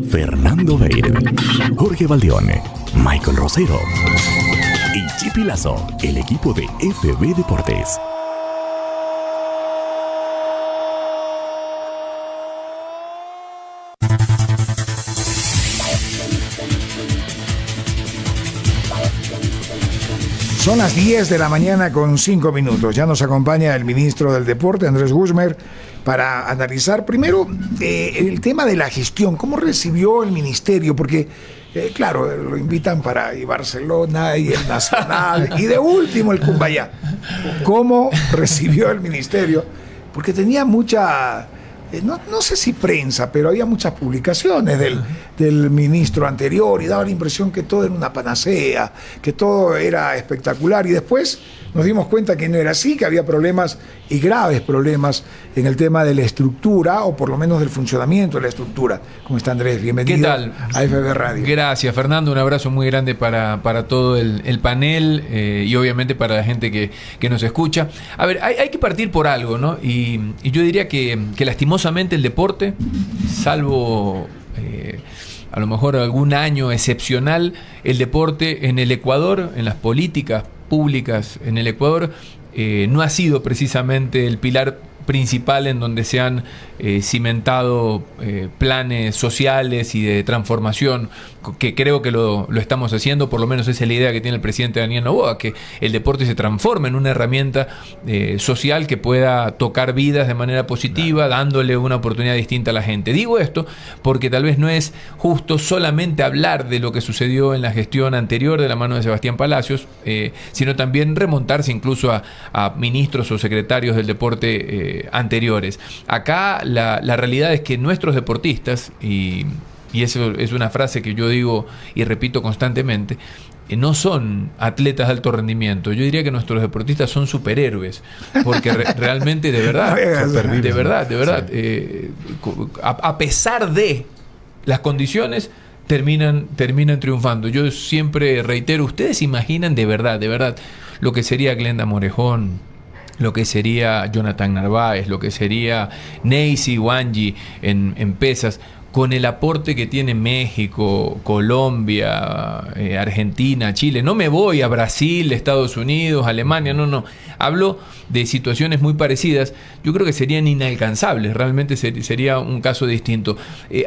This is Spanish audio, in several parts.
Fernando Beil, Jorge Valdione, Michael Rosero y Chipi Lazo, el equipo de FB Deportes. Son las 10 de la mañana con 5 minutos. Ya nos acompaña el ministro del Deporte, Andrés Guzmán, para analizar primero el tema de la gestión. ¿Cómo recibió el ministerio? Porque, claro, lo invitan para y Barcelona y el Nacional y de último el Cumbayá. ¿Cómo recibió el ministerio? Porque tenía mucha... No sé si prensa, pero había muchas publicaciones del ministro anterior y daba la impresión que todo era una panacea, que todo era espectacular, y después nos dimos cuenta que no era así, que había problemas y graves problemas en el tema de la estructura, o por lo menos del funcionamiento de la estructura. ¿Cómo está, Andrés? Bienvenido. ¿Qué tal? A FB Radio. Gracias, Fernando. Un abrazo muy grande para todo el panel y obviamente para la gente que nos escucha. A ver, hay que partir por algo, ¿no? Y yo diría que lastimosamente el deporte, salvo a lo mejor algún año excepcional, el deporte en el Ecuador, en las políticas públicas en el Ecuador, no ha sido precisamente el pilar principal en donde se han cimentado planes sociales y de transformación, que creo que lo estamos haciendo. Por lo menos esa es la idea que tiene el presidente Daniel Noboa, que el deporte se transforme en una herramienta social que pueda tocar vidas de manera positiva, dándole una oportunidad distinta a la gente. Digo esto porque tal vez no es justo solamente hablar de lo que sucedió en la gestión anterior de la mano de Sebastián Palacios, sino también remontarse incluso a ministros o secretarios del deporte anteriores. Acá la realidad es que nuestros deportistas, y eso es una frase que yo digo y repito constantemente, no son atletas de alto rendimiento. Yo diría que nuestros deportistas son superhéroes, porque realmente, de verdad, sí. A pesar de las condiciones, terminan triunfando. Yo siempre reitero, ustedes imaginan de verdad lo que sería Glenda Morejón, lo que sería Jonathan Narváez, lo que sería Neisy Wanji en pesas, con el aporte que tiene México, Colombia, Argentina, Chile. No me voy a Brasil, Estados Unidos, Alemania, no. Hablo de situaciones muy parecidas. Yo creo que serían inalcanzables, realmente sería un caso distinto.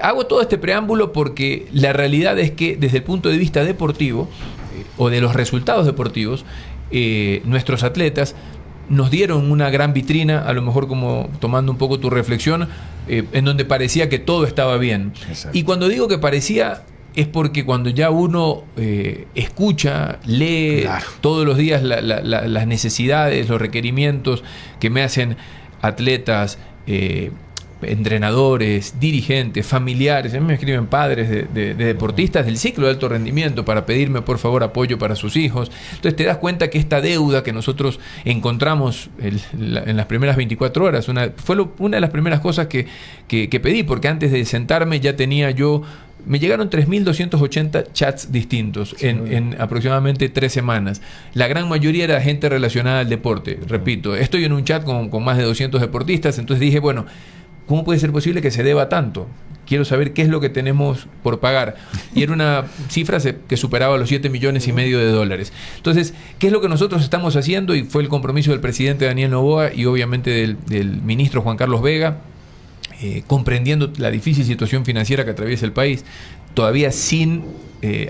Hago todo este preámbulo porque la realidad es que desde el punto de vista deportivo, o de los resultados deportivos, nuestros atletas nos dieron una gran vitrina, a lo mejor como tomando un poco tu reflexión, en donde parecía que todo estaba bien. Exacto. Y cuando digo que parecía, es porque cuando ya uno escucha, lee todos los días las necesidades, los requerimientos que me hacen atletas, entrenadores, dirigentes, familiares, a mí me escriben padres de deportistas del ciclo de alto rendimiento para pedirme por favor apoyo para sus hijos. Entonces te das cuenta que esta deuda que nosotros encontramos en las primeras 24 horas, fue una de las primeras cosas que pedí, porque antes de sentarme ya tenía yo... Me llegaron 3.280 chats distintos en aproximadamente 3 semanas. La gran mayoría era gente relacionada al deporte. Repito, estoy en un chat con más de 200 deportistas, entonces dije, bueno, ¿cómo puede ser posible que se deba tanto? Quiero saber qué es lo que tenemos por pagar. Y era una cifra que superaba los $7,5 millones de dólares. Entonces, ¿qué es lo que nosotros estamos haciendo? Y fue el compromiso del presidente Daniel Noboa y obviamente del ministro Juan Carlos Vega, comprendiendo la difícil situación financiera que atraviesa el país, todavía sin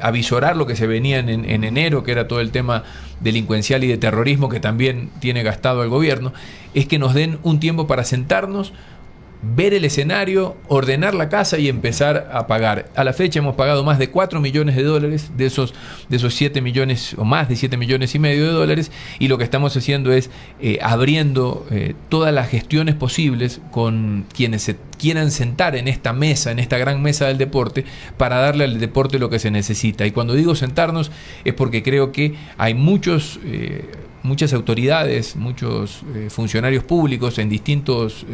avisorar lo que se venía en enero, que era todo el tema delincuencial y de terrorismo que también tiene gastado el gobierno, es que nos den un tiempo para sentarnos, ver el escenario, ordenar la casa y empezar a pagar. A la fecha hemos pagado más de $4 millones de esos 7 millones o más de $7,5 millones, y lo que estamos haciendo es abriendo todas las gestiones posibles con quienes se quieran sentar en esta mesa, en esta gran mesa del deporte, para darle al deporte lo que se necesita. Y cuando digo sentarnos es porque creo que hay muchas autoridades, muchos funcionarios públicos en distintos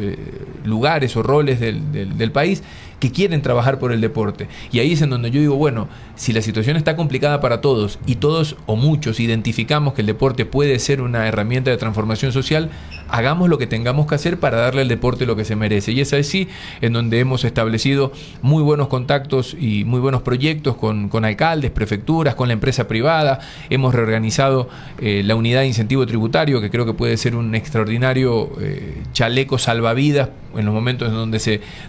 lugares o roles del país que quieren trabajar por el deporte. Y ahí es en donde yo digo, bueno, si la situación está complicada para todos y todos o muchos identificamos que el deporte puede ser una herramienta de transformación social, hagamos lo que tengamos que hacer para darle al deporte lo que se merece. Y es así en donde hemos establecido muy buenos contactos y muy buenos proyectos con alcaldes, prefecturas, con la empresa privada. Hemos reorganizado la unidad de incentivo tributario, que creo que puede ser un extraordinario chaleco salvavidas en los momentos en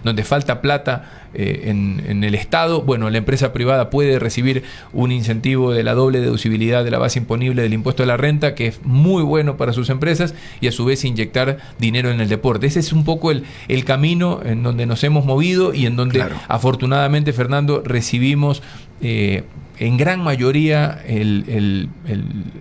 donde falta plata en el Estado. Bueno, la empresa privada puede recibir un incentivo de la doble deducibilidad de la base imponible del impuesto a la renta, que es muy bueno para sus empresas, y a su vez inyectar dinero en el deporte. Ese es un poco el camino en donde nos hemos movido y en donde afortunadamente, Fernando, recibimos en gran mayoría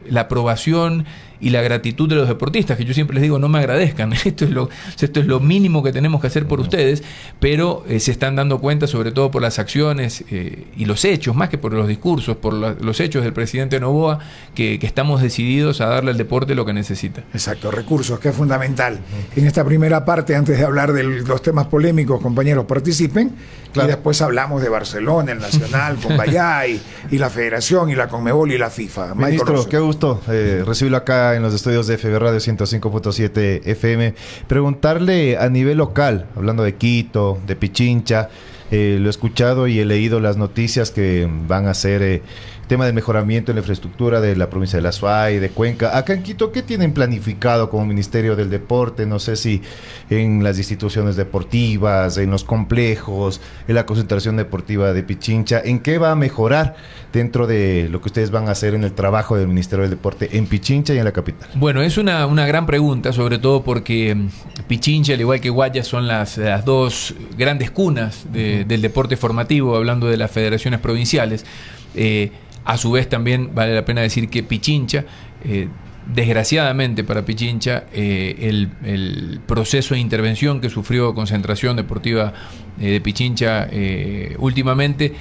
la aprobación y la gratitud de los deportistas, que yo siempre les digo, no me agradezcan, esto es lo mínimo que tenemos que hacer por ustedes, pero se están dando cuenta, sobre todo por las acciones y los hechos, más que por los discursos, por los hechos del presidente Noboa, que estamos decididos a darle al deporte lo que necesita. Exacto, recursos, que es fundamental. En esta primera parte, antes de hablar de los temas polémicos, compañeros, participen, y después hablamos de Barcelona, el Nacional, Cumbayá, y la Federación, y la Conmebol, y la FIFA. Ministro, qué gusto recibirlo acá en los estudios de FB Radio 105.7 FM. Preguntarle a nivel local, hablando de Quito, de Pichincha, lo he escuchado y he leído las noticias que van a hacer tema de mejoramiento en la infraestructura de la provincia de La Suay, de Cuenca. Acá en Quito, ¿qué tienen planificado como Ministerio del Deporte? No sé si en las instituciones deportivas, en los complejos, en la concentración deportiva de Pichincha, ¿en qué va a mejorar dentro de lo que ustedes van a hacer en el trabajo del Ministerio del Deporte en Pichincha y en la capital? Bueno, es una gran pregunta, sobre todo porque Pichincha, al igual que Guayas, son las dos grandes cunas del deporte formativo, hablando de las federaciones provinciales. A su vez, también vale la pena decir que Pichincha, desgraciadamente para Pichincha, el proceso de intervención que sufrió Concentración Deportiva de Pichincha últimamente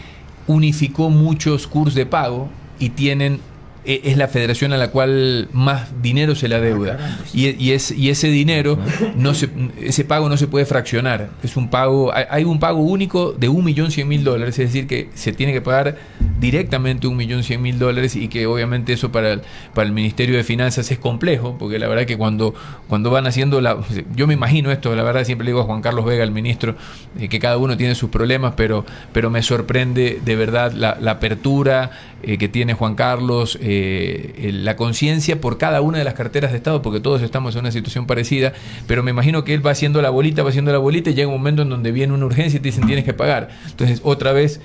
unificó muchos cursos de pago y es la federación a la cual más dinero se le adeuda, y ese dinero ese pago no se puede fraccionar. Es un pago, hay un pago único de $1.100.000, es decir, que se tiene que pagar directamente $1.100.000, y que obviamente eso para el Ministerio de Finanzas es complejo, porque la verdad que cuando van haciendo yo me imagino esto, la verdad siempre le digo a Juan Carlos Vega, el ministro, que cada uno tiene sus problemas, pero me sorprende de verdad la apertura que tiene Juan Carlos, la conciencia por cada una de las carteras de Estado, porque todos estamos en una situación parecida, pero me imagino que él va haciendo la bolita, y llega un momento en donde viene una urgencia y te dicen tienes que pagar. Entonces otra vez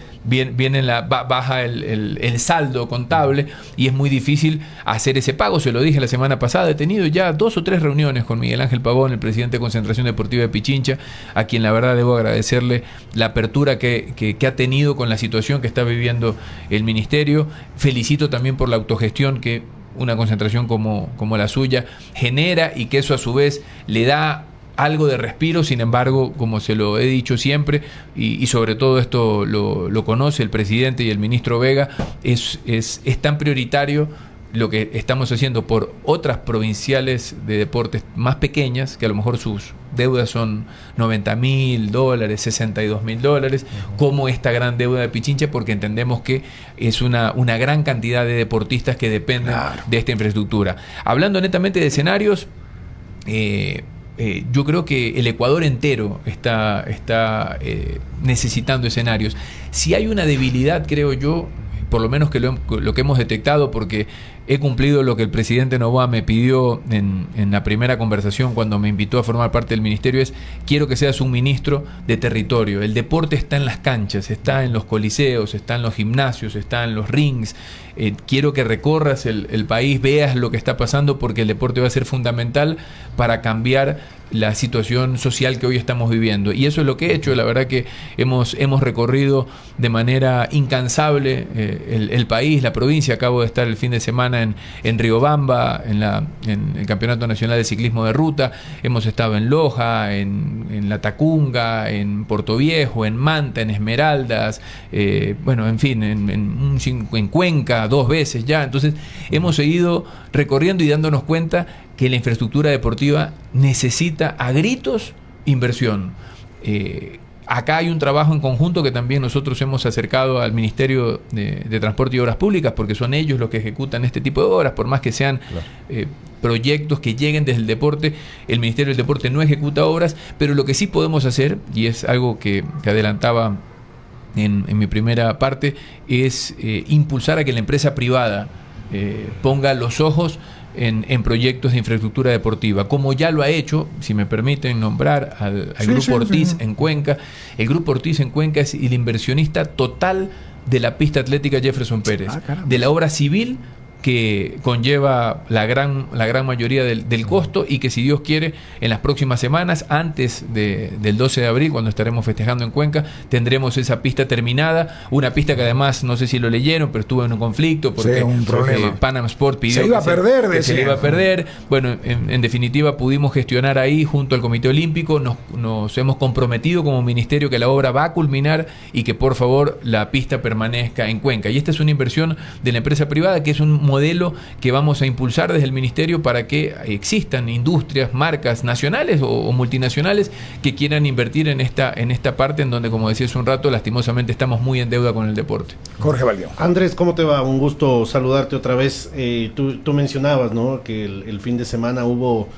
baja el saldo contable y es muy difícil hacer ese pago. Se lo dije la semana pasada, he tenido ya 2 o 3 reuniones con Miguel Ángel Pavón, el presidente de Concentración Deportiva de Pichincha, a quien la verdad debo agradecerle la apertura que ha tenido con la situación que está viviendo el ministerio. Felicito también por la autogestión que una concentración como la suya genera, y que eso a su vez le da algo de respiro. Sin embargo, como se lo he dicho siempre, y sobre todo esto lo conoce el presidente y el ministro Vega, es tan prioritario lo que estamos haciendo por otras provinciales de deportes más pequeñas, que a lo mejor sus deudas son $90.000, $62.000, como esta gran deuda de Pichincha, porque entendemos que es una gran cantidad de deportistas que dependen de esta infraestructura. Hablando netamente de escenarios, yo creo que el Ecuador entero está necesitando escenarios. Si hay una debilidad, creo yo, por lo menos que lo que hemos detectado, porque he cumplido lo que el presidente Noboa me pidió en la primera conversación cuando me invitó a formar parte del ministerio, es: quiero que seas un ministro de territorio. El deporte está en las canchas, está en los coliseos, está en los gimnasios, está en los rings. Quiero que recorras el país, veas lo que está pasando, porque el deporte va a ser fundamental para cambiar la situación social que hoy estamos viviendo. Y eso es lo que he hecho. La verdad que hemos recorrido de manera incansable el país, la provincia. Acabo de estar el fin de semana en Riobamba, en el Campeonato Nacional de Ciclismo de Ruta. Hemos estado en Loja, en La Tacunga, en Portoviejo, en Manta, en Esmeraldas, en fin, en Cuenca 2 veces ya. Entonces hemos seguido recorriendo y dándonos cuenta que la infraestructura deportiva necesita a gritos inversión. Acá hay un trabajo en conjunto que también nosotros hemos acercado al Ministerio de Transporte y Obras Públicas, porque son ellos los que ejecutan este tipo de obras, por más que sean proyectos que lleguen desde el deporte. El Ministerio del Deporte no ejecuta obras, pero lo que sí podemos hacer, y es algo que adelantaba en mi primera parte, es impulsar a que la empresa privada ponga los ojos en proyectos de infraestructura deportiva, como ya lo ha hecho, si me permiten nombrar al Grupo Ortiz en Cuenca. El Grupo Ortiz en Cuenca es el inversionista total de la pista atlética Jefferson Pérez, de la obra civil que conlleva la gran mayoría del costo, y que, si Dios quiere, en las próximas semanas, antes del 12 de abril, cuando estaremos festejando en Cuenca, tendremos esa pista terminada. Una pista que además, no sé si lo leyeron, pero estuvo en un conflicto porque un problema. Panam Sport pidió se iba a perder, que se le iba a perder. Bueno, en definitiva pudimos gestionar ahí junto al Comité Olímpico. Nos hemos comprometido como ministerio que la obra va a culminar y que por favor la pista permanezca en Cuenca. Y esta es una inversión de la empresa privada, que es un modelo que vamos a impulsar desde el ministerio para que existan industrias, marcas nacionales o multinacionales que quieran invertir en esta parte, en donde, como decía hace un rato, lastimosamente estamos muy en deuda con el deporte. Jorge Valdión. Andrés, ¿cómo te va? Un gusto saludarte otra vez. Tú mencionabas, ¿no?, que el fin de semana hubo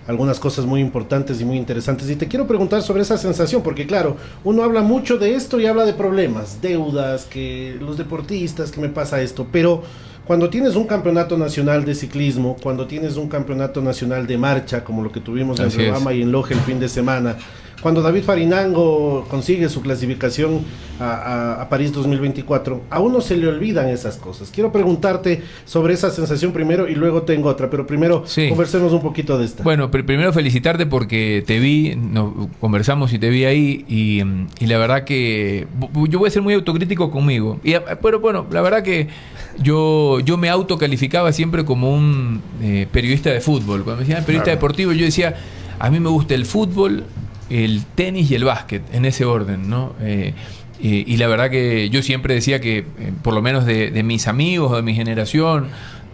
algunas cosas muy importantes y muy interesantes, y te quiero preguntar sobre esa sensación, porque claro, uno habla mucho de esto y habla de problemas, deudas, que los deportistas, que me pasa esto, pero cuando tienes un campeonato nacional de ciclismo, cuando tienes un campeonato nacional de marcha, como lo que tuvimos en Riobamba y en Loja el fin de semana, cuando David Farinango consigue su clasificación a París 2024, a uno se le olvidan esas cosas. Quiero preguntarte sobre esa sensación primero y luego tengo otra, pero primero conversemos un poquito de esta. Bueno, primero felicitarte porque te vi, conversamos y te vi ahí, y la verdad que yo voy a ser muy autocrítico conmigo. Pero bueno, la verdad que yo me autocalificaba siempre como un periodista de fútbol. Cuando me decían periodista deportivo, yo decía, a mí me gusta el fútbol, el tenis y el básquet, en ese orden, ¿no? Y la verdad que yo siempre decía que, por lo menos de mis amigos, de mi generación,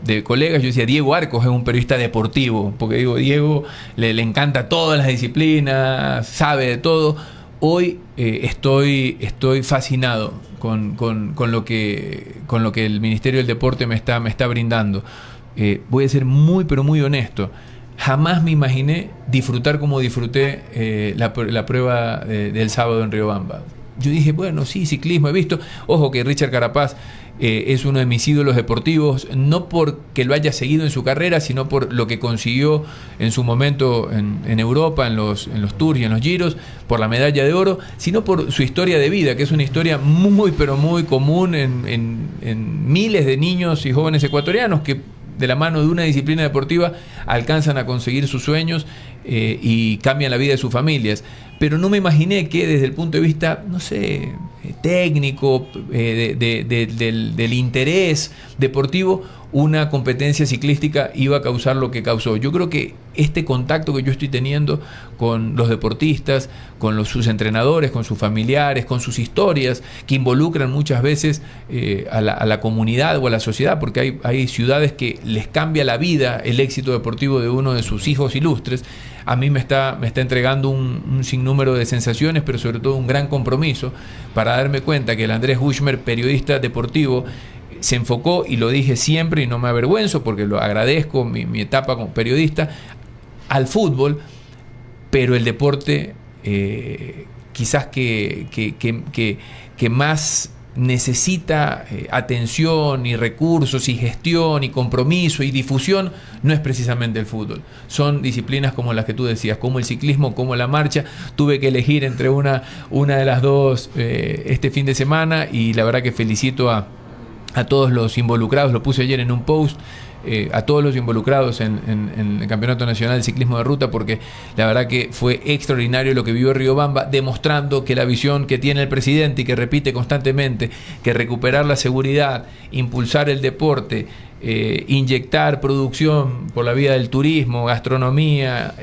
de colegas, yo decía, Diego Arcos es un periodista deportivo, porque digo, Diego le encanta todas las disciplinas, sabe de todo. Hoy estoy fascinado con lo que el Ministerio del Deporte me está brindando. Voy a ser muy, pero muy honesto. Jamás me imaginé disfrutar como disfruté la prueba del sábado en Riobamba. Yo dije, bueno, sí, ciclismo he visto. Ojo que Richard Carapaz es uno de mis ídolos deportivos, no porque lo haya seguido en su carrera, sino por lo que consiguió en su momento en Europa, en los Tours y en los Giros, por la medalla de oro, sino por su historia de vida, que es una historia muy, pero muy común en miles de niños y jóvenes ecuatorianos que, de la mano de una disciplina deportiva, alcanzan a conseguir sus sueños y cambian la vida de sus familias. Pero no me imaginé que desde el punto de vista, no sé, técnico, del interés deportivo, una competencia ciclística iba a causar lo que causó. Yo creo que este contacto que yo estoy teniendo con los deportistas, con sus entrenadores, con sus familiares, con sus historias, que involucran muchas veces a la comunidad o a la sociedad, porque hay ciudades que les cambia la vida el éxito deportivo de uno de sus hijos ilustres. A mí me está entregando un sinnúmero de sensaciones, pero sobre todo un gran compromiso para darme cuenta que el Andrés Gusmer, periodista deportivo, se enfocó, y lo dije siempre y no me avergüenzo porque lo agradezco, mi etapa como periodista, al fútbol, pero el deporte quizás que más necesita atención y recursos y gestión y compromiso y difusión, no es precisamente el fútbol. Son disciplinas como las que tú decías, como el ciclismo, como la marcha. Tuve que elegir entre una de las dos este fin de semana, y la verdad que felicito a todos los involucrados, lo puse ayer en un post, a todos los involucrados en el Campeonato Nacional de Ciclismo de Ruta, porque la verdad que fue extraordinario lo que vivió Riobamba, demostrando que la visión que tiene el presidente y que repite constantemente, que recuperar la seguridad, impulsar el deporte, inyectar producción por la vía del turismo, gastronomía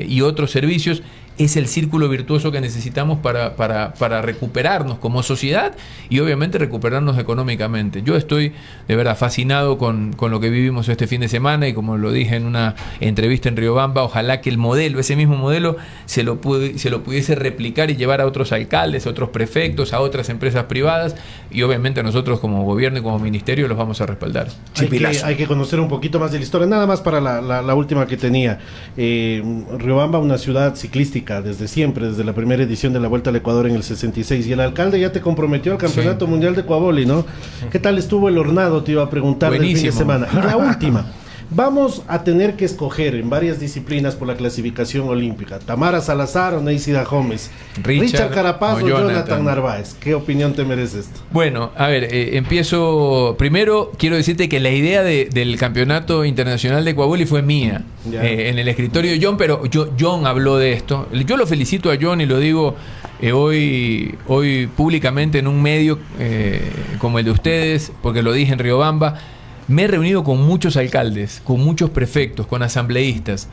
y otros servicios, es el círculo virtuoso que necesitamos para recuperarnos como sociedad y obviamente recuperarnos económicamente. Yo estoy de verdad fascinado con lo que vivimos este fin de semana, y como lo dije en una entrevista en Riobamba, ojalá que el modelo, ese mismo modelo, se lo pudiese replicar y llevar a otros alcaldes, a otros prefectos, a otras empresas privadas, y obviamente nosotros como gobierno y como ministerio los vamos a respaldar. Hay que conocer un poquito más de la historia. Nada más para la última que tenía. Riobamba, una ciudad ciclística desde siempre, desde la primera edición de la Vuelta al Ecuador en el 66, y el alcalde ya te comprometió al Campeonato Mundial de Ecuavoli, ¿no? ¿Qué tal estuvo el hornado? Te iba a preguntar del fin de semana. Y la última. Vamos a tener que escoger en varias disciplinas por la clasificación olímpica: Tamara Salazar o Neisida Gómez, Richard Carapaz o Jonathan Narváez. ¿Qué opinión te merece esto? Bueno, a ver, empiezo. Primero, quiero decirte que la idea del Campeonato Internacional de Ecuavoli fue mía, en el escritorio de John, pero John habló de esto. Yo lo felicito a John y lo digo hoy públicamente en un medio como el de ustedes, porque lo dije en Riobamba. Me he reunido con muchos alcaldes, con muchos prefectos, con asambleístas.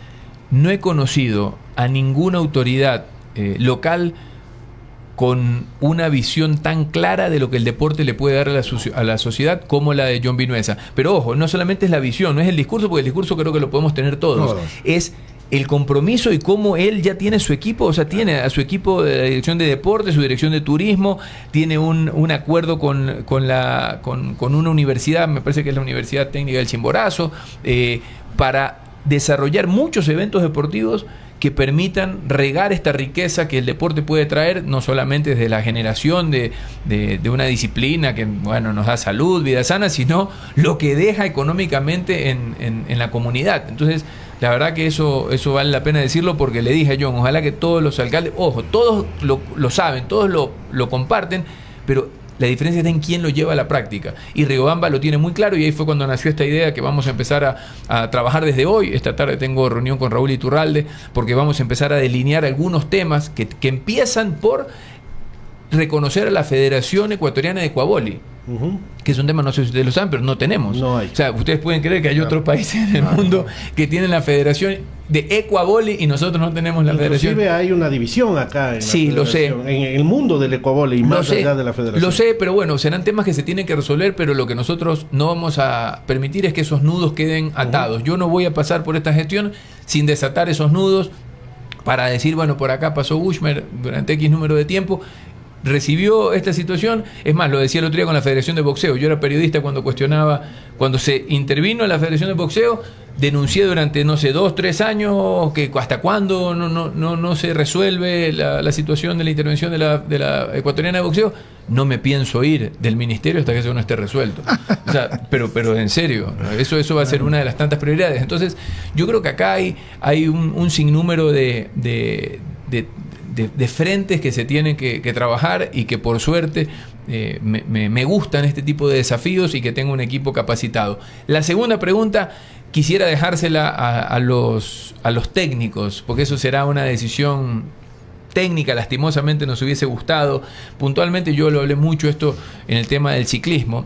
No he conocido a ninguna autoridad local con una visión tan clara de lo que el deporte le puede dar a la sociedad como la de John Vinuesa. Pero ojo, no solamente es la visión, no es el discurso, porque el discurso creo que lo podemos tener todos. Es el compromiso y cómo él ya tiene su equipo, o sea, tiene a su equipo de la dirección de deporte, su dirección de turismo, tiene un acuerdo con una universidad, me parece que es la Universidad Técnica del Chimborazo, para desarrollar muchos eventos deportivos que permitan regar esta riqueza que el deporte puede traer, no solamente desde la generación de una disciplina que, bueno, nos da salud, vida sana, sino lo que deja económicamente en la comunidad. Entonces, la verdad que eso vale la pena decirlo, porque le dije a John, ojalá que todos los alcaldes, ojo, todos lo saben, todos lo comparten, pero la diferencia está en quién lo lleva a la práctica. Y Riobamba lo tiene muy claro, y ahí fue cuando nació esta idea que vamos a empezar a trabajar desde hoy. Esta tarde tengo reunión con Raúl Iturralde, porque vamos a empezar a delinear algunos temas que empiezan por reconocer a la Federación Ecuatoriana de Ecuavoli. Que es un tema, no sé si ustedes lo saben, pero no tenemos. No hay. O sea, ustedes pueden creer que hay otros países en el mundo que tienen la Federación de Ecuavoli y nosotros no tenemos la Federación. Inclusive hay una división acá en sí, lo sé. En el mundo del Ecuavoli y más allá de la Federación. Lo sé, pero bueno, serán temas que se tienen que resolver, pero lo que nosotros no vamos a permitir es que esos nudos queden atados. Yo no voy a pasar por esta gestión sin desatar esos nudos para decir, bueno, por acá pasó Bushmer durante X número de tiempo, recibió esta situación. Es más, lo decía el otro día con la Federación de Boxeo. Yo era periodista cuando se intervino en la Federación de Boxeo, denuncié durante, no sé, 2-3 años que hasta cuándo no se resuelve la situación de la intervención de la ecuatoriana de boxeo. No me pienso ir del ministerio hasta que eso no esté resuelto. O sea, pero en serio, eso va a ser una de las tantas prioridades. Entonces, yo creo que acá hay un sinnúmero de frentes que se tienen que trabajar, y que por suerte me gustan este tipo de desafíos y que tengo un equipo capacitado. La segunda pregunta quisiera dejársela a los técnicos, porque eso será una decisión técnica. Lastimosamente nos hubiese gustado. Puntualmente yo lo hablé mucho esto en el tema del ciclismo.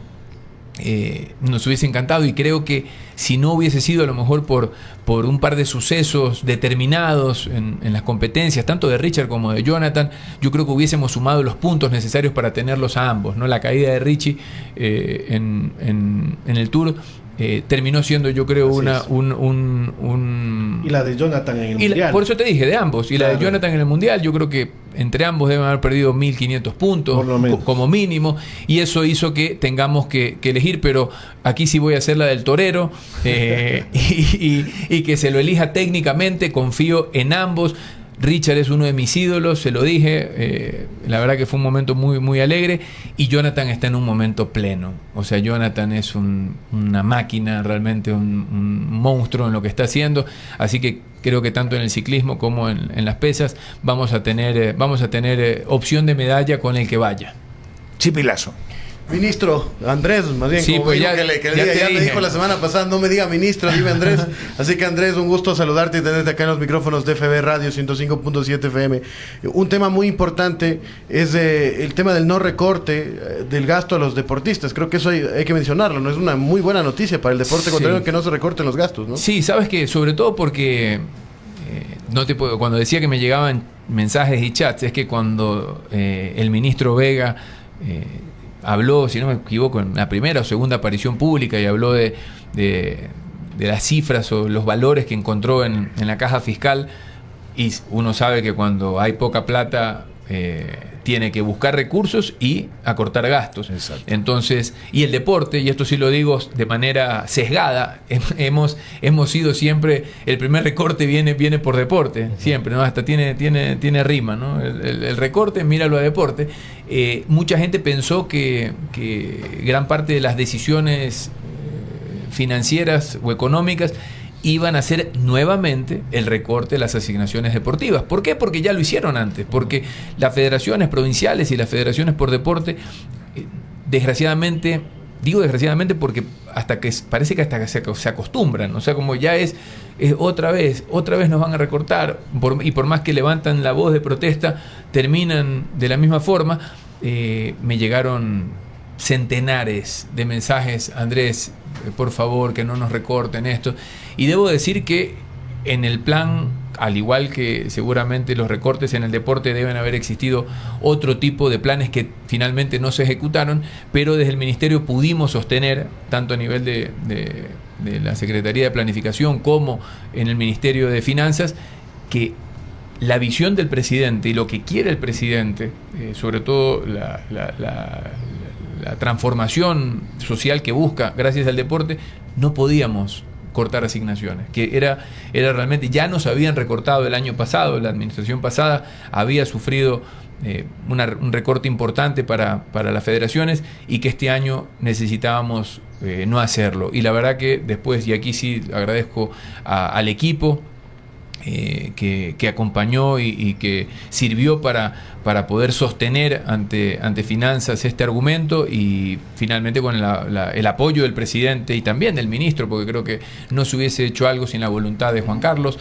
Nos hubiese encantado, y creo que si no hubiese sido a lo mejor por un par de sucesos determinados en las competencias, tanto de Richard como de Jonathan, yo creo que hubiésemos sumado los puntos necesarios para tenerlos a ambos, ¿no? La caída de Richie en el Tour terminó siendo, yo creo, y la de Jonathan en el Mundial. Por eso te dije, de ambos. Y claro, la de Jonathan en el Mundial, yo creo que entre ambos deben haber perdido 1.500 puntos como mínimo, y eso hizo que tengamos que elegir. Pero aquí sí voy a hacer la del torero, y que se lo elija técnicamente. Confío en ambos. Richard es uno de mis ídolos, se lo dije, la verdad que fue un momento muy, muy alegre, y Jonathan está en un momento pleno. O sea, Jonathan es una máquina, realmente un monstruo en lo que está haciendo, así que creo que tanto en el ciclismo como en las pesas vamos a tener opción de medalla con el que vaya. Chipi Lazo. Ministro, Andrés, más bien, sí, como pues ya me dijo la semana pasada, no me diga ministro, dime Andrés. Así que Andrés, un gusto saludarte y tenerte acá en los micrófonos de FB Radio 105.7 FM. Un tema muy importante es el tema del no recorte del gasto a los deportistas. Creo que eso hay que mencionarlo, ¿no? Es una muy buena noticia para el deporte ecuatoriano, que no se recorten los gastos, ¿no? Sí, sabes que sobre todo porque cuando decía que me llegaban mensajes y chats es que cuando el ministro Vega habló, si no me equivoco, en la primera o segunda aparición pública y habló de las cifras o los valores que encontró en la caja fiscal, y uno sabe que cuando hay poca plata tiene que buscar recursos y acortar gastos. Exacto. Entonces, y el deporte, y esto sí lo digo de manera sesgada, hemos sido siempre, el primer recorte viene por deporte, siempre, ¿no? Hasta tiene rima, ¿no? El recorte, míralo a deporte. Mucha gente pensó que gran parte de las decisiones financieras o económicas iban a hacer nuevamente el recorte de las asignaciones deportivas. ¿Por qué? Porque ya lo hicieron antes, porque las federaciones provinciales y las federaciones por deporte, desgraciadamente, digo desgraciadamente porque parece que hasta que se acostumbran, o sea, como ya es otra vez nos van a recortar, y por más que levantan la voz de protesta, terminan de la misma forma. Me llegaron centenares de mensajes: Andrés, por favor, que no nos recorten esto. Y debo decir que en el plan, al igual que seguramente los recortes en el deporte, deben haber existido otro tipo de planes que finalmente no se ejecutaron, pero desde el Ministerio pudimos sostener, tanto a nivel de la Secretaría de Planificación como en el Ministerio de Finanzas, que la visión del presidente y lo que quiere el presidente, sobre todo la transformación social que busca gracias al deporte, no podíamos cortar asignaciones, que era realmente, ya nos habían recortado el año pasado, la administración pasada había sufrido un recorte importante para las federaciones, y que este año necesitábamos no hacerlo. Y la verdad que después, y aquí sí agradezco al equipo que acompañó y que sirvió para poder sostener ante finanzas este argumento, y finalmente con el apoyo del presidente y también del ministro, porque creo que no se hubiese hecho algo sin la voluntad de Juan Carlos.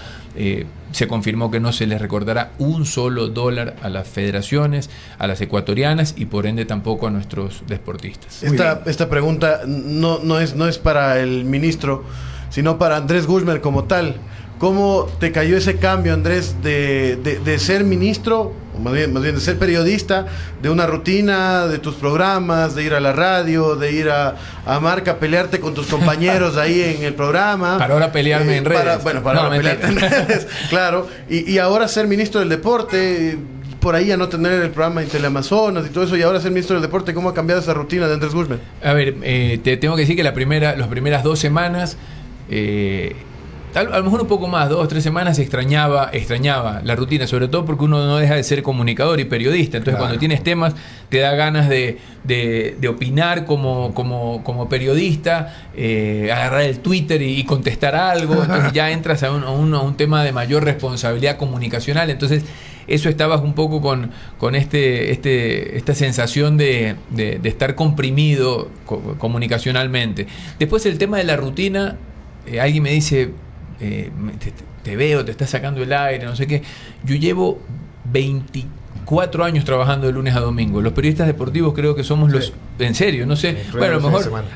Se confirmó que no se les recordará un solo dólar a las federaciones, a las ecuatorianas, y por ende tampoco a nuestros deportistas. Esta pregunta no es para el ministro, sino para Andrés Guzmán como tal. ¿Cómo te cayó ese cambio, Andrés, de ser ministro, o más bien de ser periodista, de una rutina, de tus programas, de ir a la radio, de ir a Marca a pelearte con tus compañeros ahí en el programa? Para ahora pelearme en redes. Para ahora pelearte en redes, claro. Y ahora ser ministro del deporte, por ahí a no tener el programa en Teleamazonas y todo eso, y ahora ser ministro del deporte, ¿cómo ha cambiado esa rutina de Andrés Guzmán? A ver, te tengo que decir que las primeras 2 semanas... a lo mejor un poco más, 2 o 3 semanas, extrañaba la rutina, sobre todo porque uno no deja de ser comunicador y periodista. Entonces, cuando tienes temas, te da ganas de opinar como periodista, agarrar el Twitter y contestar algo. Entonces ya entras a un tema de mayor responsabilidad comunicacional. Entonces, eso estabas un poco con esta sensación de estar comprimido comunicacionalmente. Después, el tema de la rutina, alguien me dice... te veo, te estás sacando el aire, no sé qué. Yo llevo 24 años trabajando de lunes a domingo. Los periodistas deportivos creo que somos los... En serio, no sé. Bueno,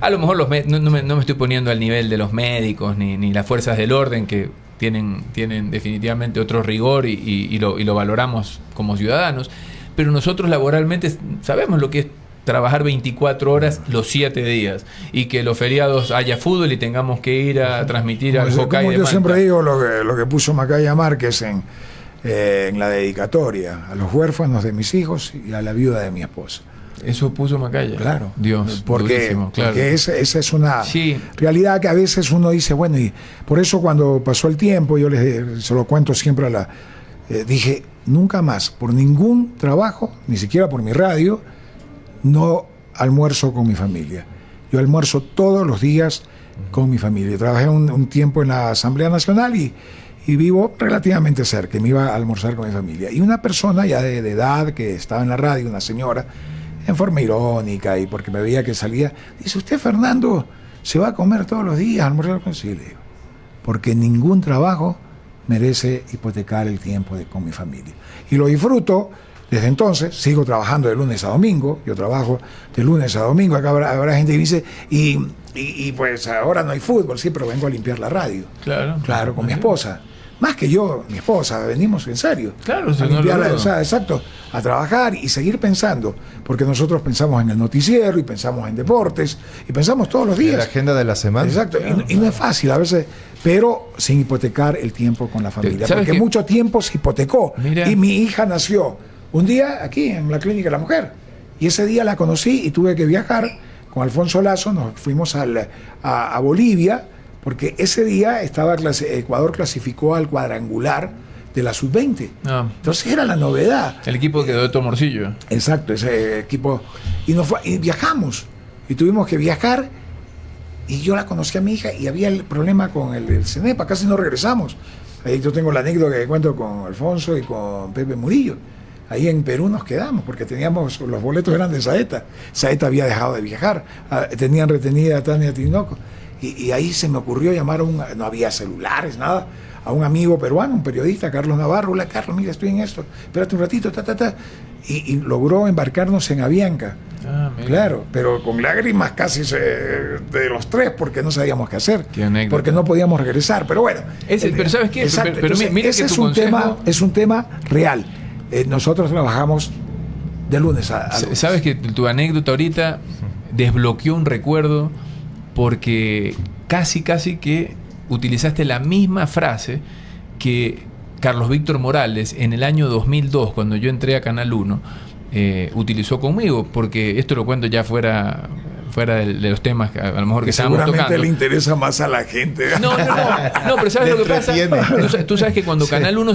a lo mejor no me estoy poniendo al nivel de los médicos ni las fuerzas del orden, que tienen definitivamente otro rigor y lo valoramos como ciudadanos. Pero nosotros laboralmente sabemos lo que es trabajar 24 horas los 7 días, y que los feriados haya fútbol y tengamos que ir a transmitir al Hockey como de yo Manta. siempre digo lo que puso Macaya Márquez en la dedicatoria: a los huérfanos de mis hijos y a la viuda de mi esposa. Eso puso Macaya. Claro. Dios, porque claro. esa es una realidad que a veces uno dice, bueno, y por eso cuando pasó el tiempo, yo se lo cuento siempre dije, nunca más, por ningún trabajo, ni siquiera por mi radio, no almuerzo con mi familia. Yo almuerzo todos los días con mi familia. Trabajé un tiempo en la Asamblea Nacional y vivo relativamente cerca, y me iba a almorzar con mi familia. Y una persona ya de edad que estaba en la radio, una señora, en forma irónica y porque me veía que salía, dice: ¿usted, Fernando, se va a comer todos los días, a almorzar con sí? Le digo, porque ningún trabajo merece hipotecar el tiempo con mi familia. Y lo disfruto. Desde entonces sigo trabajando de lunes a domingo. Yo trabajo de lunes a domingo. Acá habrá gente que dice, y pues ahora no hay fútbol. Sí, pero vengo a limpiar la radio. Claro, con mi esposa. más que yo, mi esposa, venimos en serio. Claro, a si no limpiar lo la- dudo. o sea, exacto, a trabajar y seguir pensando, porque nosotros pensamos en el noticiero y pensamos en deportes y pensamos todos los En la días. agenda de la semana. Exacto, y no es fácil a veces, pero sin hipotecar el tiempo con la familia, ¿Sabes porque qué? mucho tiempo se hipotecó. Mira. Y mi hija nació un día aquí en la Clínica de la Mujer, y ese día la conocí y tuve que viajar con Alfonso Lazo, nos fuimos a Bolivia, porque ese día Ecuador clasificó al cuadrangular de la Sub-20. Ah. Entonces era la novedad. El equipo quedó de Tomorcillo. Exacto, ese equipo. Y viajamos. Y tuvimos que viajar. Y yo la conocí a mi hija y había el problema con el CENEPA. Casi no regresamos. Ahí yo tengo la anécdota que cuento con Alfonso y con Pepe Murillo. Ahí en Perú nos quedamos porque teníamos, los boletos eran de Saeta. Saeta había dejado de viajar. Tenían retenida a Tania Tinoco. Y ahí se me ocurrió llamar no había celulares, nada, a un amigo peruano, un periodista, Carlos Navarro. Hola, Carlos, mira, estoy en esto, espérate un ratito, y logró embarcarnos en Avianca. Ah, mira. Claro, pero con lágrimas casi de los tres, porque no sabíamos qué hacer, Qué anécdota. porque no podíamos regresar, pero bueno. Pero ¿sabes qué? Exacto, Pero entonces, mira ese que es tu un tema, consejo- es un tema real. Nosotros trabajamos de lunes a lunes. Sabes que tu anécdota ahorita desbloqueó un recuerdo porque casi que utilizaste la misma frase que Carlos Víctor Morales en el año 2002, cuando yo entré a Canal 1, utilizó conmigo, porque esto lo cuento ya fuera de los temas que a lo mejor que estábamos Seguramente tocando. le interesa más a la gente. No, pero ¿sabes Le lo que pasa? entretiene. Tú sabes que cuando Canal 1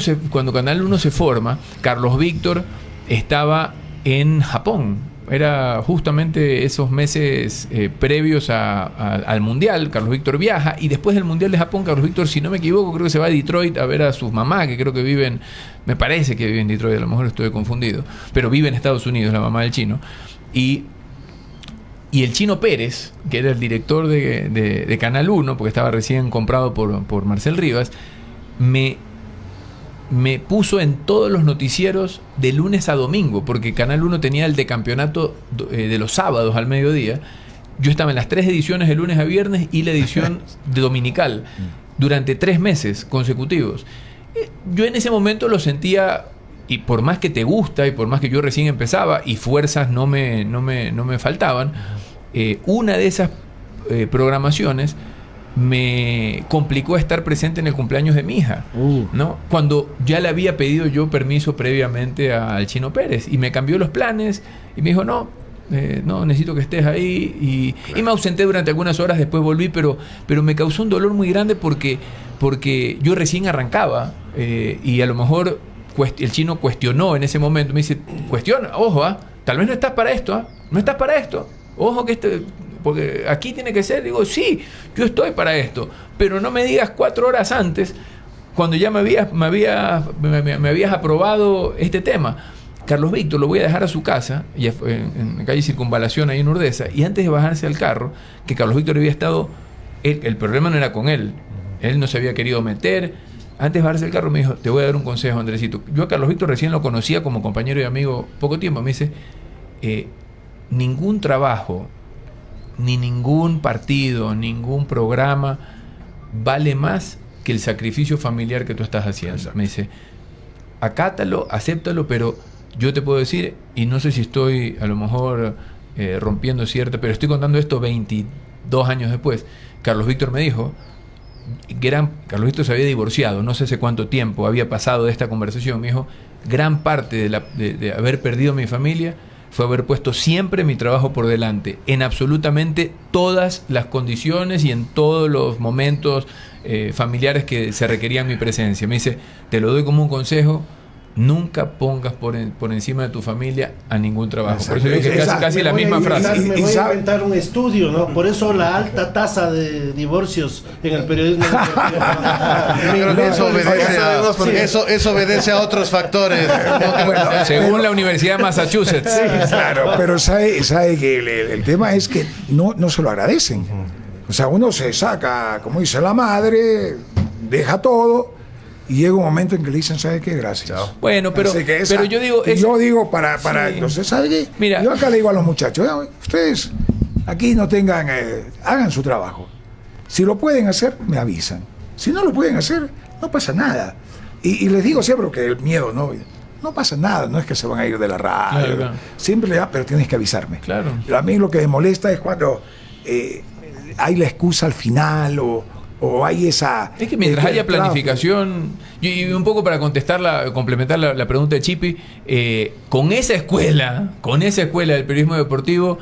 se forma, Carlos Víctor estaba en Japón. Era justamente esos meses previos al Mundial. Carlos Víctor viaja y después del Mundial de Japón, Carlos Víctor, si no me equivoco, creo que se va a Detroit a ver a sus mamás, que creo que viven, me parece que vive en Detroit, a lo mejor estoy confundido, pero vive en Estados Unidos, la mamá del chino. Y el Chino Pérez, que era el director de Canal 1, porque estaba recién comprado por Marcel Rivas, me puso en todos los noticieros de lunes a domingo, porque Canal 1 tenía el de campeonato de los sábados al mediodía. Yo estaba en las 3 ediciones de lunes a viernes y la edición de dominical durante 3 meses consecutivos. Yo en ese momento lo sentía, y por más que te gusta y por más que yo recién empezaba y fuerzas no me faltaban, una de esas programaciones me complicó estar presente en el cumpleaños de mi hija, ¿no? Cuando ya le había pedido yo permiso previamente al Chino Pérez y me cambió los planes y me dijo no, necesito que estés ahí y me ausenté durante algunas horas, después volví, pero me causó un dolor muy grande porque yo recién arrancaba y a lo mejor el Chino cuestionó en ese momento, me dice, cuestiona, ojo, tal vez no estás para esto, no estás para esto, ojo que porque aquí tiene que ser. Digo, sí, yo estoy para esto, pero no me digas 4 horas antes, cuando ya me habías aprobado este tema. Carlos Víctor lo voy a dejar a su casa, en calle Circunvalación, ahí en Urdesa, y antes de bajarse al carro, que Carlos Víctor había estado, el problema no era con él no se había querido meter. Antes de bajarse del carro me dijo, te voy a dar un consejo, Andresito. Yo a Carlos Víctor recién lo conocía como compañero y amigo poco tiempo. Me dice, ningún trabajo, ni ningún partido, ningún programa vale más que el sacrificio familiar que tú estás haciendo. Exacto. Me dice, acátalo, acéptalo, pero yo te puedo decir, y no sé si estoy a lo mejor rompiendo pero estoy contando esto 22 años después. Carlos Víctor me dijo, Carlos Víctor se había divorciado, no sé hace cuánto tiempo había pasado de esta conversación. Me dijo, gran parte de haber perdido mi familia fue haber puesto siempre mi trabajo por delante, en absolutamente todas las condiciones y en todos los momentos familiares que se requerían mi presencia. Me dice, te lo doy como un consejo, nunca pongas por encima de tu familia a ningún trabajo. Por eso digo que casi la misma frase. Me voy a inventar un estudio, ¿no? Por eso la alta tasa de divorcios en el periodismo. Creo que eso obedece a otros factores. Según la Universidad de Massachusetts. Sí, claro, pero sabe que el tema es que no se lo agradecen. O sea, uno se saca, como dice la madre, deja todo. Y llega un momento en que le dicen, ¿sabe qué? Gracias. Chao. Bueno, pero yo digo... Yo digo para sí. Entonces, ¿sabe qué? Mira, yo acá le digo a los muchachos, ustedes aquí no hagan su trabajo. Si lo pueden hacer, me avisan. Si no lo pueden hacer, no pasa nada. Y les digo siempre que el miedo, no pasa nada, no es que se van a ir de la radio. Claro. Siempre pero tienes que avisarme. Claro. Pero a mí lo que me molesta es cuando hay la excusa al final o hay esa... Es que mientras haya planificación, y un poco para complementar la pregunta de Chipi, con esa escuela del periodismo deportivo,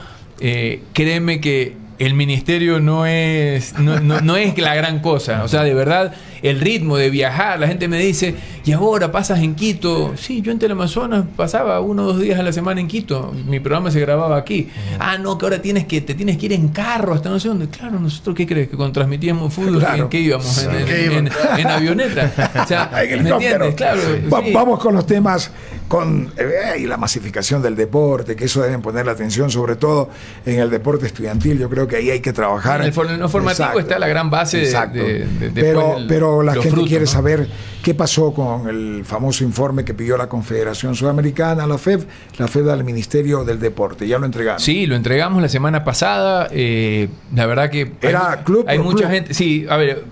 créeme que el ministerio no es la gran cosa. O sea, de verdad, el ritmo de viajar, la gente me dice, y ahora pasas en Quito. Sí, yo en Teleamazonas pasaba 1 o 2 días a la semana en Quito. Mi programa se grababa aquí. No, que ahora te tienes que ir en carro hasta no sé dónde. Claro, nosotros, ¿qué crees? Que cuando transmitíamos fútbol, Claro. ¿en qué íbamos? En avioneta. O sea, En ¿me helicóptero. entiendes? Claro. Sí. Vamos con los temas y la masificación del deporte, que eso deben poner la atención, sobre todo en el deporte estudiantil. Yo creo que ahí hay que trabajar. En el no formativo Exacto. está la gran base Exacto. después pero la los gente frutos, quiere ¿no? saber qué pasó con el famoso informe que pidió la Confederación Sudamericana, la FED al Ministerio del Deporte. Ya lo entregaron. Sí, lo entregamos la semana pasada. La verdad que Era club hay por mucha club. gente. Sí, a ver,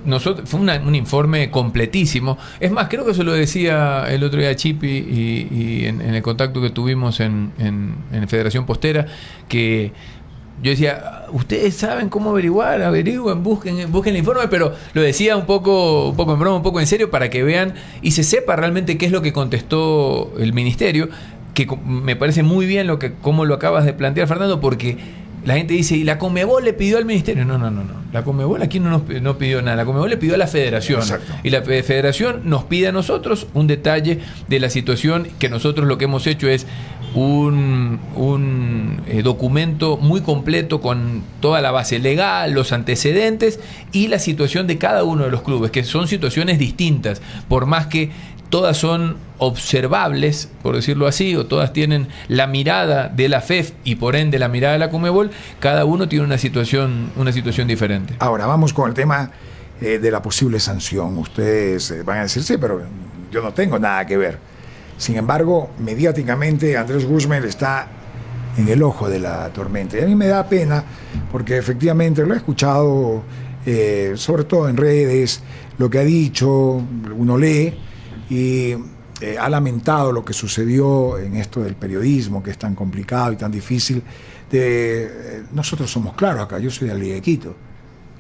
fue un informe completísimo. Es más, creo que se lo decía el otro día a Chipi y en el contacto que tuvimos en Federación Postera, que yo decía, ustedes saben cómo averigüen, busquen el informe, pero lo decía un poco en broma, un poco en serio, para que vean y se sepa realmente qué es lo que contestó el ministerio, que me parece muy bien cómo lo acabas de plantear, Fernando, porque la gente dice, ¿y la Conmebol le pidió al ministerio? No. La Conmebol aquí no pidió nada. La Conmebol le pidió a la federación. Exacto. Y la federación nos pide a nosotros un detalle de la situación, que nosotros lo que hemos hecho es un documento muy completo con toda la base legal, los antecedentes y la situación de cada uno de los clubes, que son situaciones distintas, por más que todas son observables, por decirlo así, o todas tienen la mirada de la FEF y por ende la mirada de la Conmebol, cada uno tiene una situación diferente. Ahora vamos con el tema de la posible sanción. Ustedes van a decir, sí, pero yo no tengo nada que ver. Sin embargo, mediáticamente Andrés Guzmán está en el ojo de la tormenta. Y a mí me da pena porque efectivamente lo he escuchado, sobre todo en redes, lo que ha dicho, uno lee y ha lamentado lo que sucedió en esto del periodismo, que es tan complicado y tan difícil. Nosotros somos claros acá, yo soy de la Liga de Quito.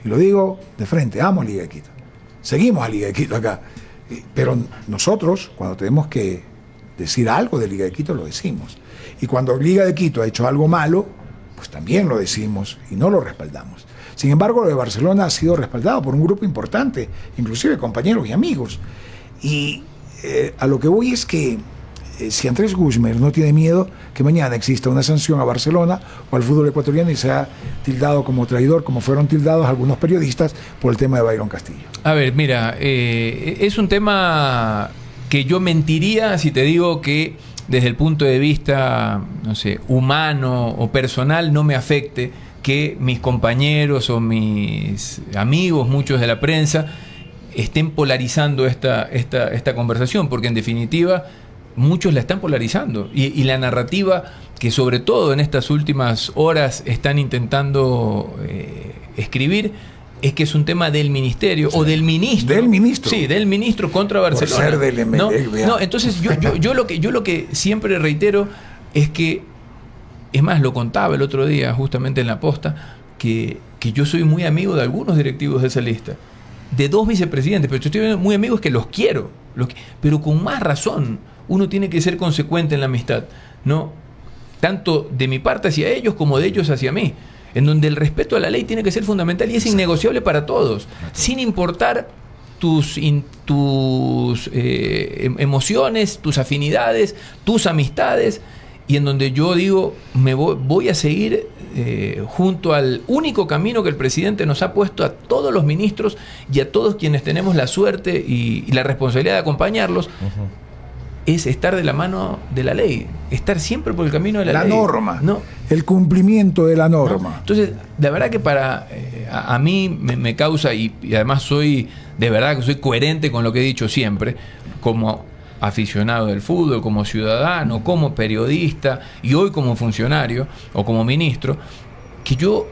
Y lo digo de frente, amo a Liga de Quito. Seguimos a Liga de Quito acá. Pero nosotros, cuando tenemos que decir algo de Liga de Quito, lo decimos. Y cuando Liga de Quito ha hecho algo malo, pues también lo decimos y no lo respaldamos. Sin embargo, lo de Barcelona ha sido respaldado por un grupo importante, inclusive compañeros y amigos. Y a lo que voy es que si Andrés Guzmán no tiene miedo que mañana exista una sanción a Barcelona o al fútbol ecuatoriano y sea tildado como traidor, como fueron tildados algunos periodistas por el tema de Byron Castillo. A ver, mira, es un tema que yo mentiría si te digo que desde el punto de vista, no sé, humano o personal no me afecte que mis compañeros o mis amigos, muchos de la prensa, estén polarizando esta conversación, porque en definitiva muchos la están polarizando y la narrativa que sobre todo en estas últimas horas están intentando escribir es que es un tema del ministerio, sí, o del ministro. Del ministro. Sí, del ministro contra Barcelona. Por ser del MLE, no, entonces yo lo que siempre reitero es que, es más, lo contaba el otro día justamente en la posta, que yo soy muy amigo de algunos directivos de esa lista, de 2 vicepresidentes, pero yo estoy muy amigos que los quiero, pero con más razón uno tiene que ser consecuente en la amistad, ¿no? Tanto de mi parte hacia ellos como de ellos hacia mí, en donde el respeto a la ley tiene que ser fundamental y es innegociable para todos, sin importar tus emociones, tus afinidades, tus amistades, y en donde yo digo, voy a seguir junto al único camino que el presidente nos ha puesto a todos los ministros y a todos quienes tenemos la suerte y la responsabilidad de acompañarlos. Uh-huh. Es estar de la mano de la ley, estar siempre por el camino de la ley. La norma, ¿no? El cumplimiento de la norma. ¿No? Entonces, la verdad que a mí me causa, y además de verdad que soy coherente con lo que he dicho siempre, como aficionado del fútbol, como ciudadano, como periodista y hoy como funcionario o como ministro, que yo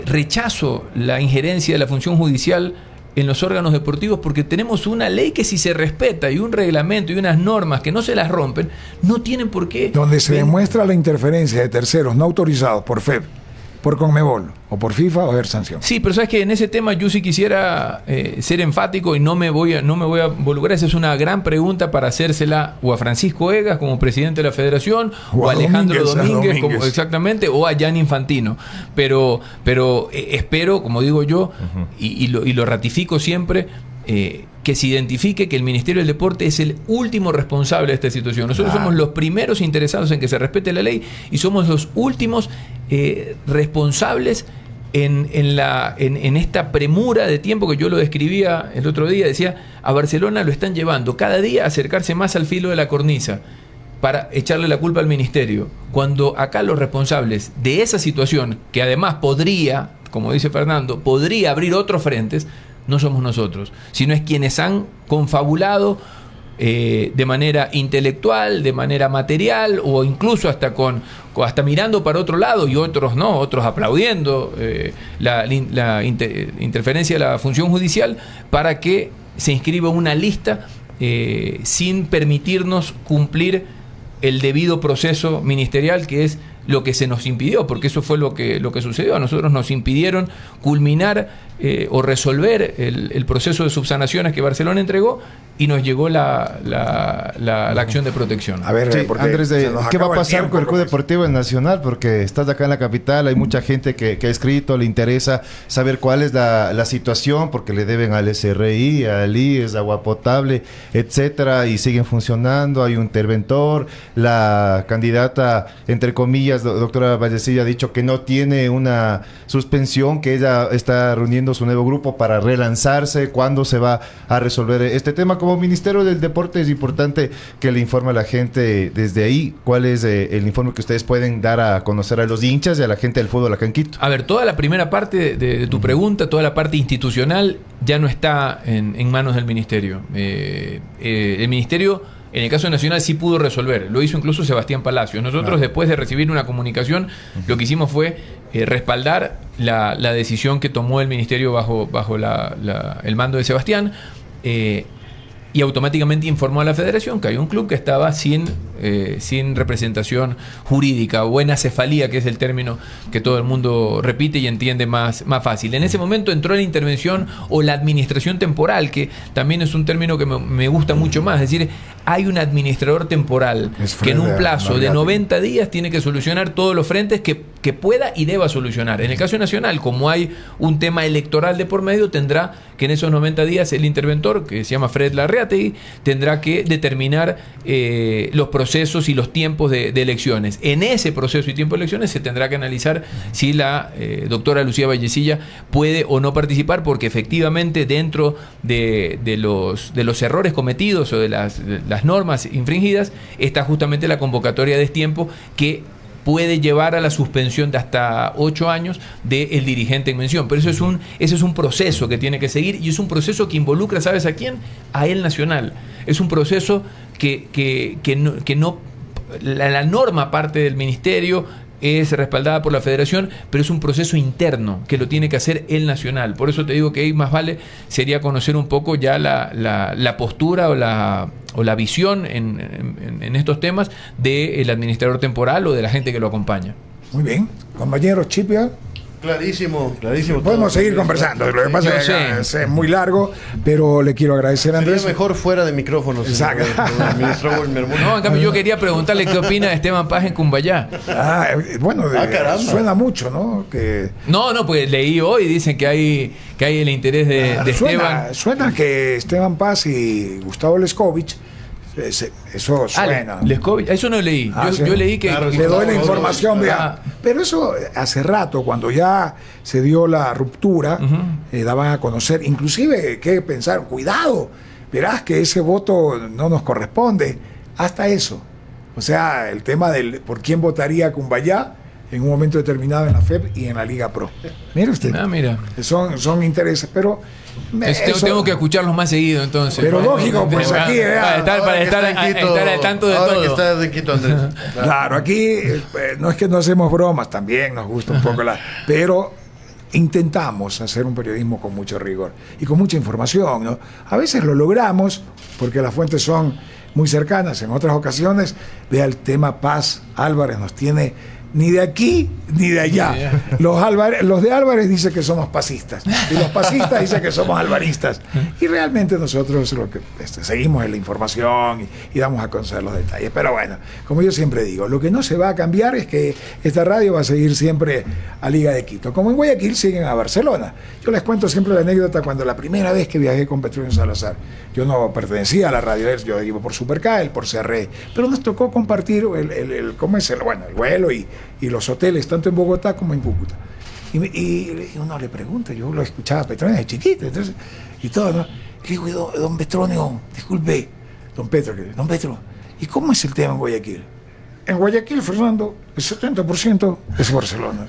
rechazo la injerencia de la función judicial en los órganos deportivos, porque tenemos una ley que si se respeta y un reglamento y unas normas que no se las rompen, no tienen por qué. Donde se demuestra la interferencia de terceros no autorizados por FEB, por Conmebol o por FIFA, va a haber sanción. Sí, pero sabes que en ese tema yo sí quisiera ser enfático y no me voy a involucrar. Esa es una gran pregunta para hacérsela o a Francisco Egas como presidente de la Federación o a Alejandro Domínguez. Como, exactamente, o a Gianni Infantino. Pero espero, como digo yo, y lo ratifico siempre, que se identifique que el Ministerio del Deporte es el último responsable de esta situación. Nosotros somos los primeros interesados en que se respete la ley y somos los últimos responsables en esta premura de tiempo que yo lo describía el otro día. Decía, a Barcelona lo están llevando cada día a acercarse más al filo de la cornisa para echarle la culpa al ministerio, cuando acá los responsables de esa situación, que además podría, como dice Fernando, podría abrir otros frentes, no somos nosotros, sino es quienes han confabulado de manera intelectual, de manera material, o incluso hasta mirando para otro lado y otros no, otros aplaudiendo la interferencia de la función judicial para que se inscriba una lista sin permitirnos cumplir el debido proceso ministerial, que es lo que se nos impidió, porque eso fue lo que sucedió. A nosotros nos impidieron culminar o resolver el proceso de subsanaciones que Barcelona entregó y nos llegó la acción de protección. A ver, Sí, Andrés, ¿qué va a pasar con el Club Deportivo El Nacional? Porque estás acá en la capital, hay mucha gente que ha escrito, le interesa saber cuál es la situación, porque le deben al SRI, al IES, agua potable, etcétera, y siguen funcionando, hay un interventor, la candidata, entre comillas, doctora Vallecilla, ha dicho que no tiene una suspensión, que ella está reuniendo su nuevo grupo para relanzarse. ¿Cuándo se va a resolver este tema? Como Ministerio del Deporte es importante que le informe a la gente desde ahí cuál es el informe que ustedes pueden dar a conocer a los hinchas y a la gente del fútbol acá en Quito. A ver, toda la primera parte de tu pregunta, toda la parte institucional ya no está en manos del Ministerio. El Ministerio, en el caso nacional, sí pudo resolver. Lo hizo incluso Sebastián Palacios. Nosotros, después de recibir una comunicación, lo que hicimos fue respaldar la decisión que tomó el Ministerio bajo el mando de Sebastián, y automáticamente informó a la Federación que hay un club que estaba sin representación jurídica, o en acefalía, que es el término que todo el mundo repite y entiende más fácil. En ese momento entró la intervención o la administración temporal, que también es un término que me gusta mucho más. Es decir, hay un administrador temporal que en un plazo de 90 días tiene que solucionar todos los frentes que pueda y deba solucionar. En el caso nacional, como hay un tema electoral de por medio, tendrá que en esos 90 días el interventor, que se llama Fred Larreategui, tendrá que determinar los procesos y los tiempos de elecciones. En ese proceso y tiempo de elecciones se tendrá que analizar si la doctora Lucía Vallecilla puede o no participar, porque efectivamente dentro de los errores cometidos o de las normas infringidas está justamente la convocatoria de destiempo, que puede llevar a la suspensión de hasta 8 años del dirigente en mención. Pero ese es un proceso que tiene que seguir, y es un proceso que involucra, ¿sabes a quién? A El Nacional. Es un proceso que no la norma parte del Ministerio, es respaldada por la Federación, pero es un proceso interno que lo tiene que hacer El Nacional. Por eso te digo que ahí más vale sería conocer un poco ya la postura o la visión en estos temas del administrador temporal o de la gente que lo acompaña. Muy bien. Compañero Chipia. Clarísimo. Podemos seguir conversando. Lo que pasa es que es muy largo, pero le quiero agradecer a Andrés. Sería mejor fuera de micrófonos. Exacto. Ministro Wilmer. No, en cambio yo quería preguntarle qué opina de Esteban Paz en Cumbayá. Bueno, suena mucho, ¿no? No, pues leí hoy, dicen que hay el interés de Esteban. Suena que Esteban Paz y Gustavo Leskovich, eso suena. Leskovich, eso no leí. Sí. Yo leí que... Claro, le doy la información, vea. Pero eso hace rato, cuando ya se dio la ruptura, daban a conocer, inclusive, ¿qué pensaron? Cuidado, verás que ese voto no nos corresponde. Hasta eso. O sea, el tema del por quién votaría Cumbayá en un momento determinado en la FEP y en la Liga Pro. Mire usted. Mira. Son intereses, pero... Tengo que escucharlos más seguido, entonces. Pero lógico, pues aquí... Para estar al tanto de todo. Que estás en Quito, Andrés. Claro, aquí no es que no hacemos bromas, también nos gusta un poco pero intentamos hacer un periodismo con mucho rigor y con mucha información, ¿no? A veces lo logramos porque las fuentes son muy cercanas. En otras ocasiones, vea el tema Paz Álvarez, nos tiene ni de aquí ni de allá. Los de Álvarez dicen que somos pasistas y los pasistas dicen que somos alvaristas. Y realmente nosotros lo que seguimos en la información y damos a conocer los detalles. Pero bueno, como yo siempre digo, lo que no se va a cambiar es que esta radio va a seguir siempre a Liga de Quito. Como en Guayaquil siguen a Barcelona. Yo les cuento siempre la anécdota cuando la primera vez que viajé con Petronio Salazar, yo no pertenecía a la radio, yo iba por Superca, él por CRE, pero nos tocó compartir el vuelo y los hoteles, tanto en Bogotá como en Cúcuta. Y uno le pregunta, yo lo escuchaba a Petronio de chiquito, entonces, y todo, ¿no? Le digo, don Petronio, disculpe, don Petro, ¿y cómo es el tema en Guayaquil? En Guayaquil, Fernando, el 70% es Barcelona,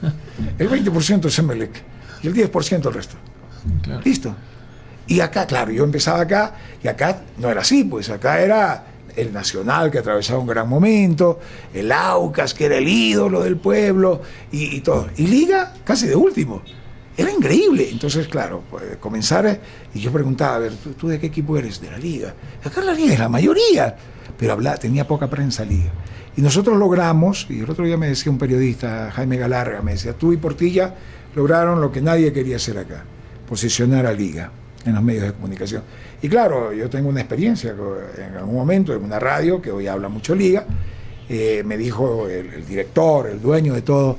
el 20% es Emelec, y el 10% el resto. Claro. Listo. Y acá, claro, yo empezaba acá, y acá no era así, pues acá era el Nacional, que atravesaba un gran momento, el Aucas, que era el ídolo del pueblo, y todo. Y Liga, casi de último. Era increíble. Entonces, claro, pues, comenzar, y yo preguntaba, a ver, ¿tú de qué equipo eres? De la Liga. Acá la Liga es la mayoría, pero tenía poca prensa Liga. Y nosotros logramos, y el otro día me decía un periodista, Jaime Galarga, me decía, tú y Portilla lograron lo que nadie quería hacer acá, posicionar a Liga en los medios de comunicación. Y claro, yo tengo una experiencia en algún momento en una radio que hoy habla mucho Liga, me dijo el director, el dueño de todo,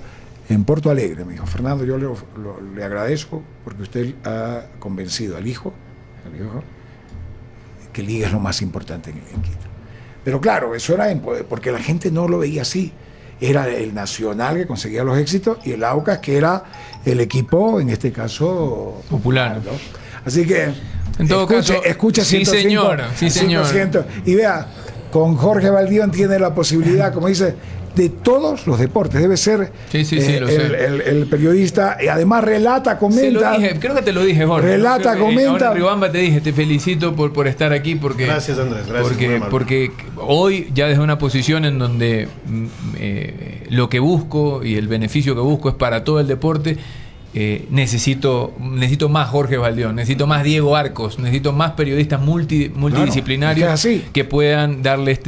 en Porto Alegre, me dijo, Fernando, yo le agradezco porque usted ha convencido al hijo que Liga es lo más importante en Quito. Pero claro, eso era porque la gente no lo veía así. Era el Nacional que conseguía los éxitos y el Aucas que era el equipo, en este caso, popular, ¿no? Así que en todo caso, escucha sí 105, señor, sí señor. 100%. Y vea, con Jorge Baldión tiene la posibilidad, como dice, de todos los deportes. Debe ser el periodista, y además relata, comenta. Se lo dije, creo que te lo dije, Jorge. Relata, comenta. Ahora en Riobamba te dije, te felicito por estar aquí porque. Gracias, Andrés. Gracias. Porque hoy ya desde una posición en donde lo que busco y el beneficio que busco es para todo el deporte. Necesito más Jorge Baldión, necesito más Diego Arcos, necesito más periodistas multidisciplinarios, claro, que puedan darle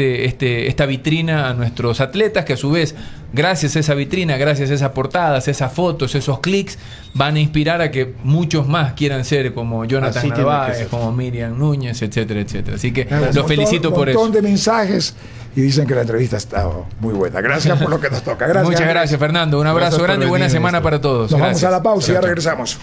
esta vitrina a nuestros atletas, que a su vez, gracias a esa vitrina, gracias a esas portadas, esas fotos, esos clics, van a inspirar a que muchos más quieran ser como Jonathan Narváez, como Miriam Núñez, etcétera, etcétera. Así que los felicito por eso. Un montón de mensajes y dicen que la entrevista está muy buena. Gracias por lo que nos toca. Gracias. Muchas gracias, Fernando. Un abrazo grande y buena semana para todos. Nos vamos a la pausa y ya regresamos.